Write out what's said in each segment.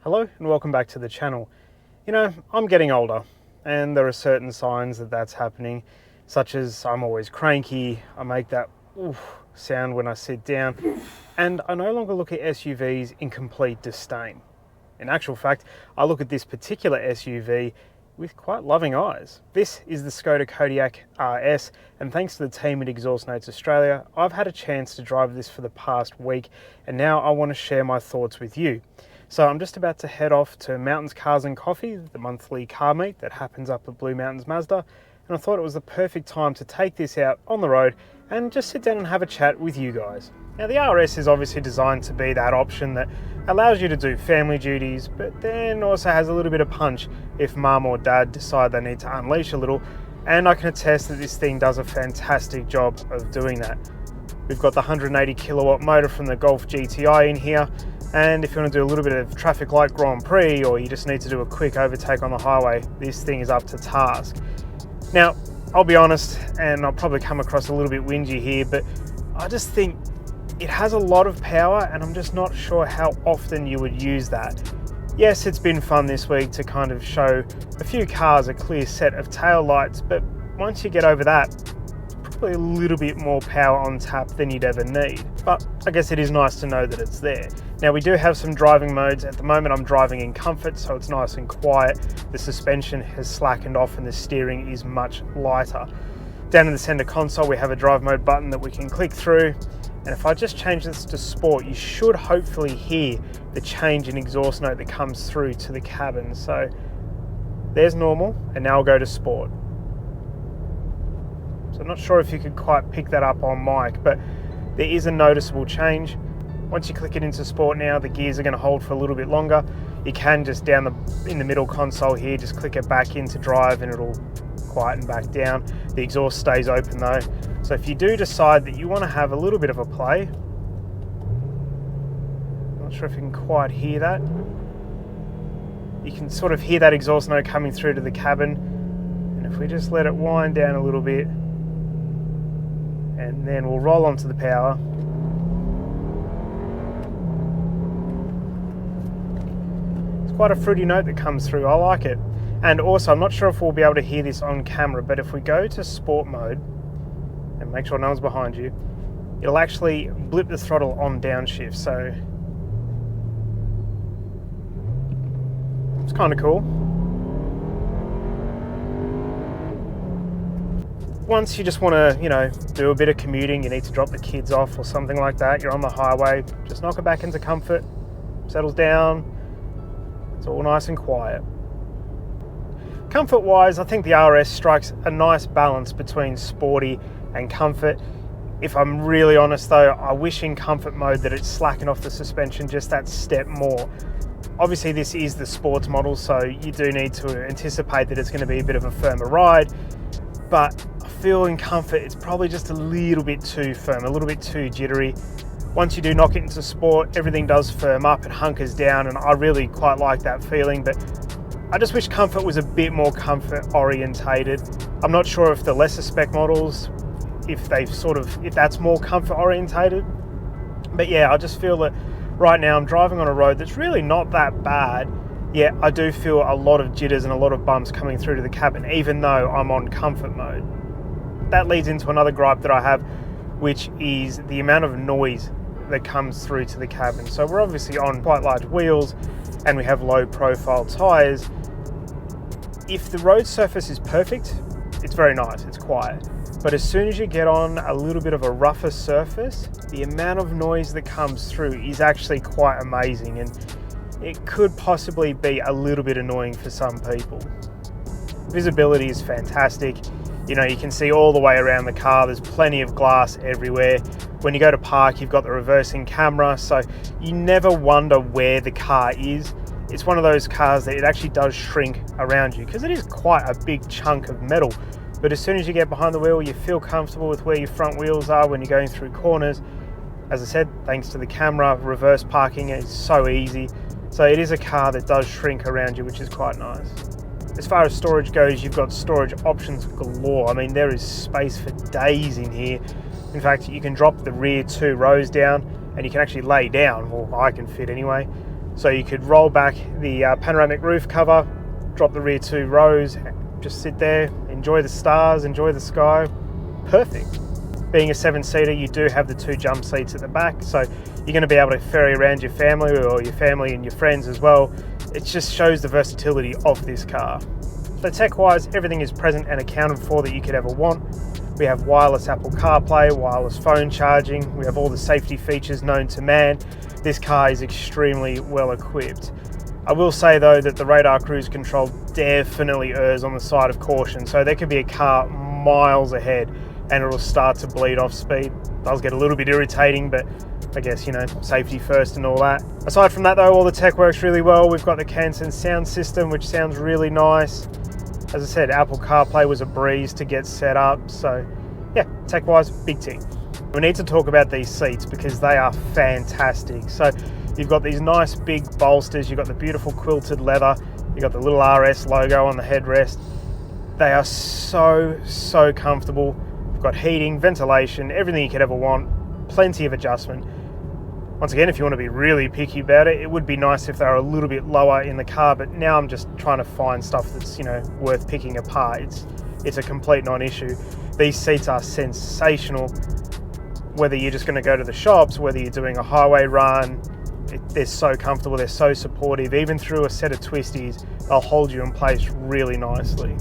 Hello and welcome back to the channel. You know, I'm getting older and there are certain signs that that's happening, such as I'm always cranky, I make that oof sound when I sit down, and I no longer look at SUVs in complete disdain. In actual fact, I look at this particular SUV with quite loving eyes. This is the Skoda Kodiaq RS, and thanks to the team at Exhaust Notes Australia, I've had a chance to drive this for the past week, and now I want to share my thoughts with you. So I'm just about to head off to Mountains Cars and Coffee, the monthly car meet that happens up at Blue Mountains Mazda, and I thought it was the perfect time to take this out on the road and just sit down and have a chat with you guys. Now the RS is obviously designed to be that option that allows you to do family duties, but then also has a little bit of punch if mum or dad decide they need to unleash a little, and I can attest that this thing does a fantastic job of doing that. We've got the 180 kilowatt motor from the Golf GTI in here, and if you want to do a little bit of traffic light Grand Prix, or you just need to do a quick overtake on the highway, this thing is up to task. Now, I'll be honest, and I'll probably come across a little bit whingy here, but I just think it has a lot of power, and I'm just not sure how often you would use that. Yes, it's been fun this week to kind of show a few cars a clear set of tail lights, but once you get over that, it's probably a little bit more power on tap than you'd ever need. But I guess it is nice to know that it's there. Now we do have some driving modes. At the moment I'm driving in comfort, so it's nice and quiet. The suspension has slackened off and the steering is much lighter. Down in the center console we have a drive mode button that we can click through. And if I just change this to sport, you should hopefully hear the change in exhaust note that comes through to the cabin. So there's normal, and now I'll go to sport. So I'm not sure if you could quite pick that up on mic, but there is a noticeable change. Once you click it into sport now, the gears are going to hold for a little bit longer. You can just in the middle console here, just click it back into drive and it'll quieten back down. The exhaust stays open though. So if you do decide that you want to have a little bit of a play, not sure if you can quite hear that. You can sort of hear that exhaust note coming through to the cabin. And if we just let it wind down a little bit, and then we'll roll onto the power. It's quite a fruity note that comes through, I like it. And also, I'm not sure if we'll be able to hear this on camera, but if we go to sport mode, and make sure no one's behind you, it'll actually blip the throttle on downshift, so it's kind of cool. Once you just want to, do a bit of commuting, you need to drop the kids off or something like that, you're on the highway, just knock it back into comfort, settles down, it's all nice and quiet. Comfort-wise, I think the RS strikes a nice balance between sporty and comfort. If I'm really honest though, I wish in comfort mode that it's slacking off the suspension just that step more. Obviously this is the sports model, so you do need to anticipate that it's going to be a bit of a firmer ride, but I feel in comfort it's probably just a little bit too firm, a little bit too jittery. Once you do knock it into sport, everything does firm up, it hunkers down, and I really quite like that feeling, but I just wish comfort was a bit more comfort orientated. I'm not sure if the lesser spec models, if that's more comfort orientated, but yeah, I just feel that right now I'm driving on a road that's really not that bad, yet I do feel a lot of jitters and a lot of bumps coming through to the cabin, even though I'm on comfort mode. That leads into another gripe that I have, which is the amount of noise that comes through to the cabin. So we're obviously on quite large wheels and we have low profile tyres. If the road surface is perfect, it's very nice, it's quiet. But as soon as you get on a little bit of a rougher surface, the amount of noise that comes through is actually quite amazing, and it could possibly be a little bit annoying for some people. Visibility is fantastic. You can see all the way around the car, there's plenty of glass everywhere. When you go to park, you've got the reversing camera, so you never wonder where the car is. It's one of those cars that it actually does shrink around you, because it is quite a big chunk of metal. But as soon as you get behind the wheel, you feel comfortable with where your front wheels are when you're going through corners. As I said, thanks to the camera, reverse parking is so easy. So it is a car that does shrink around you, which is quite nice. As far as storage goes, you've got storage options galore. I mean, there is space for days in here. In fact, you can drop the rear 2 rows down and you can actually lay down. Well, I can fit anyway. So you could roll back the panoramic roof cover, drop the rear 2 rows, just sit there, enjoy the stars, enjoy the sky. Perfect. Being a 7-seater, you do have the 2 jump seats at the back, so you're going to be able to ferry around your family or your family and your friends as well. It just shows the versatility of this car. So tech-wise, everything is present and accounted for that you could ever want. We have wireless Apple CarPlay, wireless phone charging, we have all the safety features known to man. This car is extremely well equipped. I will say though that the radar cruise control definitely errs on the side of caution, so there could be a car miles ahead and it will start to bleed off speed. It does get a little bit irritating, but I guess, you know, safety first and all that. Aside from that though, all the tech works really well. We've got the CanSense sound system, which sounds really nice. As I said, Apple CarPlay was a breeze to get set up, so yeah, tech-wise, big tick. We need to talk about these seats because they are fantastic. So you've got these nice big bolsters, you've got the beautiful quilted leather, you've got the little RS logo on the headrest. They are so comfortable. We've got heating, ventilation, everything you could ever want, plenty of adjustment. Once again, if you want to be really picky about it, it would be nice if they were a little bit lower in the car, but now I'm just trying to find stuff that's, you know, worth picking apart. It's a complete non-issue. These seats are sensational. Whether you're just going to go to the shops, whether you're doing a highway run, they're so comfortable, they're so supportive. Even through a set of twisties, they'll hold you in place really nicely.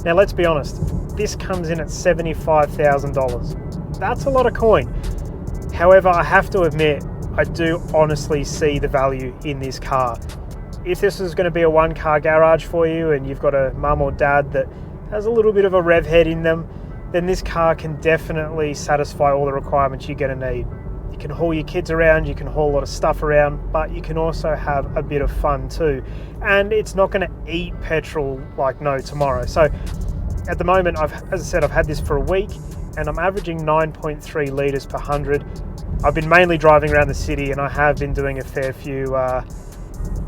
Now let's be honest, this comes in at $75,000. That's a lot of coin. However, I have to admit, I do honestly see the value in this car. If this is going to be a 1-car garage for you and you've got a mum or dad that has a little bit of a rev head in them, then this car can definitely satisfy all the requirements you're going to need. You can haul your kids around, you can haul a lot of stuff around, but you can also have a bit of fun too. And it's not going to eat petrol like no tomorrow. So at the moment, as I said, I've had this for a week and I'm averaging 9.3 litres per 100. I've been mainly driving around the city and I have been doing a fair few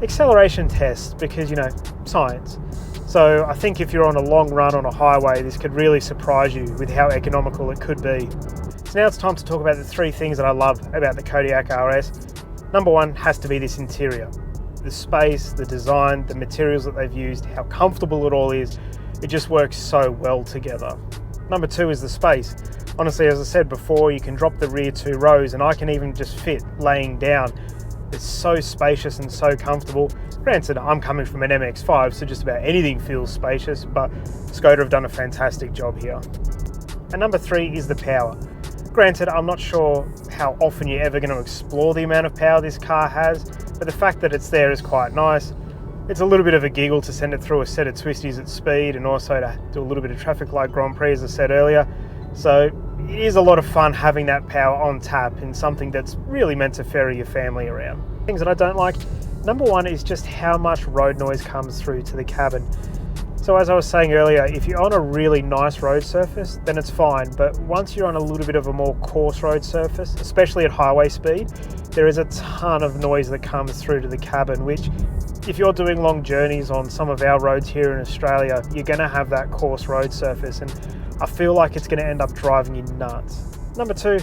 acceleration tests because, you know, science. So I think if you're on a long run on a highway, this could really surprise you with how economical it could be. So now it's time to talk about the 3 things that I love about the Kodiaq RS. Number 1 has to be this interior. The space, the design, the materials that they've used, how comfortable it all is. It just works so well together. Number 2 is the space. Honestly, as I said before, you can drop the rear 2 rows and I can even just fit laying down. It's so spacious and so comfortable. Granted, I'm coming from an MX-5, so just about anything feels spacious, but Skoda have done a fantastic job here. And number 3 is the power. Granted, I'm not sure how often you're ever going to explore the amount of power this car has, but the fact that it's there is quite nice. It's a little bit of a giggle to send it through a set of twisties at speed and also to do a little bit of traffic light Grand Prix, as I said earlier. So it is a lot of fun having that power on tap in something that's really meant to ferry your family around. Things that I don't like, number 1 is just how much road noise comes through to the cabin. So as I was saying earlier, if you're on a really nice road surface, then it's fine. But once you're on a little bit of a more coarse road surface, especially at highway speed, there is a ton of noise that comes through to the cabin, which if you're doing long journeys on some of our roads here in Australia, you're going to have that coarse road surface. And I feel like it's going to end up driving you nuts. Number 2,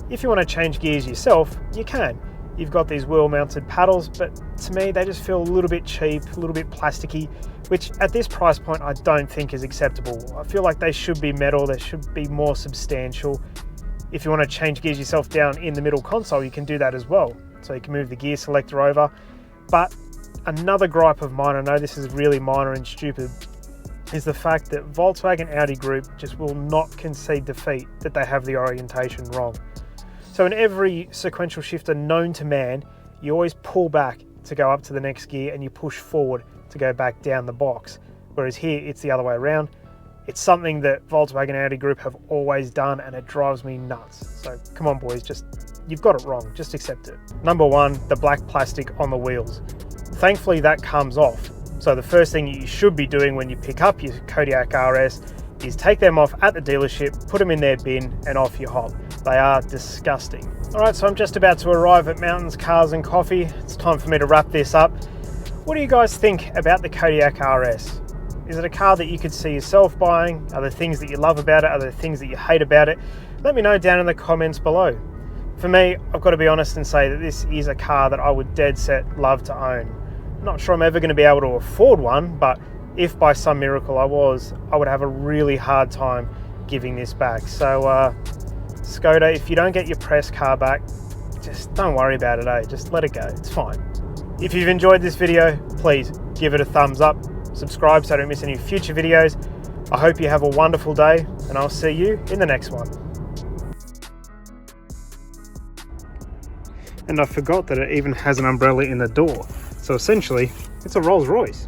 if you want to change gears yourself, you can. You've got these wheel-mounted paddles, but to me, they just feel a little bit cheap, a little bit plasticky, which at this price point, I don't think is acceptable. I feel like they should be metal, they should be more substantial. If you want to change gears yourself down in the middle console, you can do that as well. So you can move the gear selector over. But another gripe of mine, I know this is really minor and stupid, is the fact that Volkswagen Audi Group just will not concede defeat that they have the orientation wrong. So in every sequential shifter known to man, you always pull back to go up to the next gear and you push forward to go back down the box. Whereas here, it's the other way around. It's something that Volkswagen Audi Group have always done and it drives me nuts. So come on boys, you've got it wrong, just accept it. Number 1, the black plastic on the wheels. Thankfully that comes off. So the first thing you should be doing when you pick up your Kodiaq RS is take them off at the dealership, put them in their bin and off you hop. They are disgusting. All right, so I'm just about to arrive at Mountains Cars and Coffee. It's time for me to wrap this up. What do you guys think about the Kodiaq RS? Is it a car that you could see yourself buying? Are there things that you love about it? Are there things that you hate about it? Let me know down in the comments below. For me, I've got to be honest and say that this is a car that I would dead set love to own. Not sure I'm ever going to be able to afford one, but if by some miracle I would have a really hard time giving this back. So Skoda, if you don't get your press car back, just don't worry about it, eh? Just let it go, it's fine. If you've enjoyed this video, please give it a thumbs up, subscribe so I don't miss any future videos. I hope you have a wonderful day, and I'll see you in the next one. And I forgot that it even has an umbrella in the door. So essentially, it's a Rolls Royce.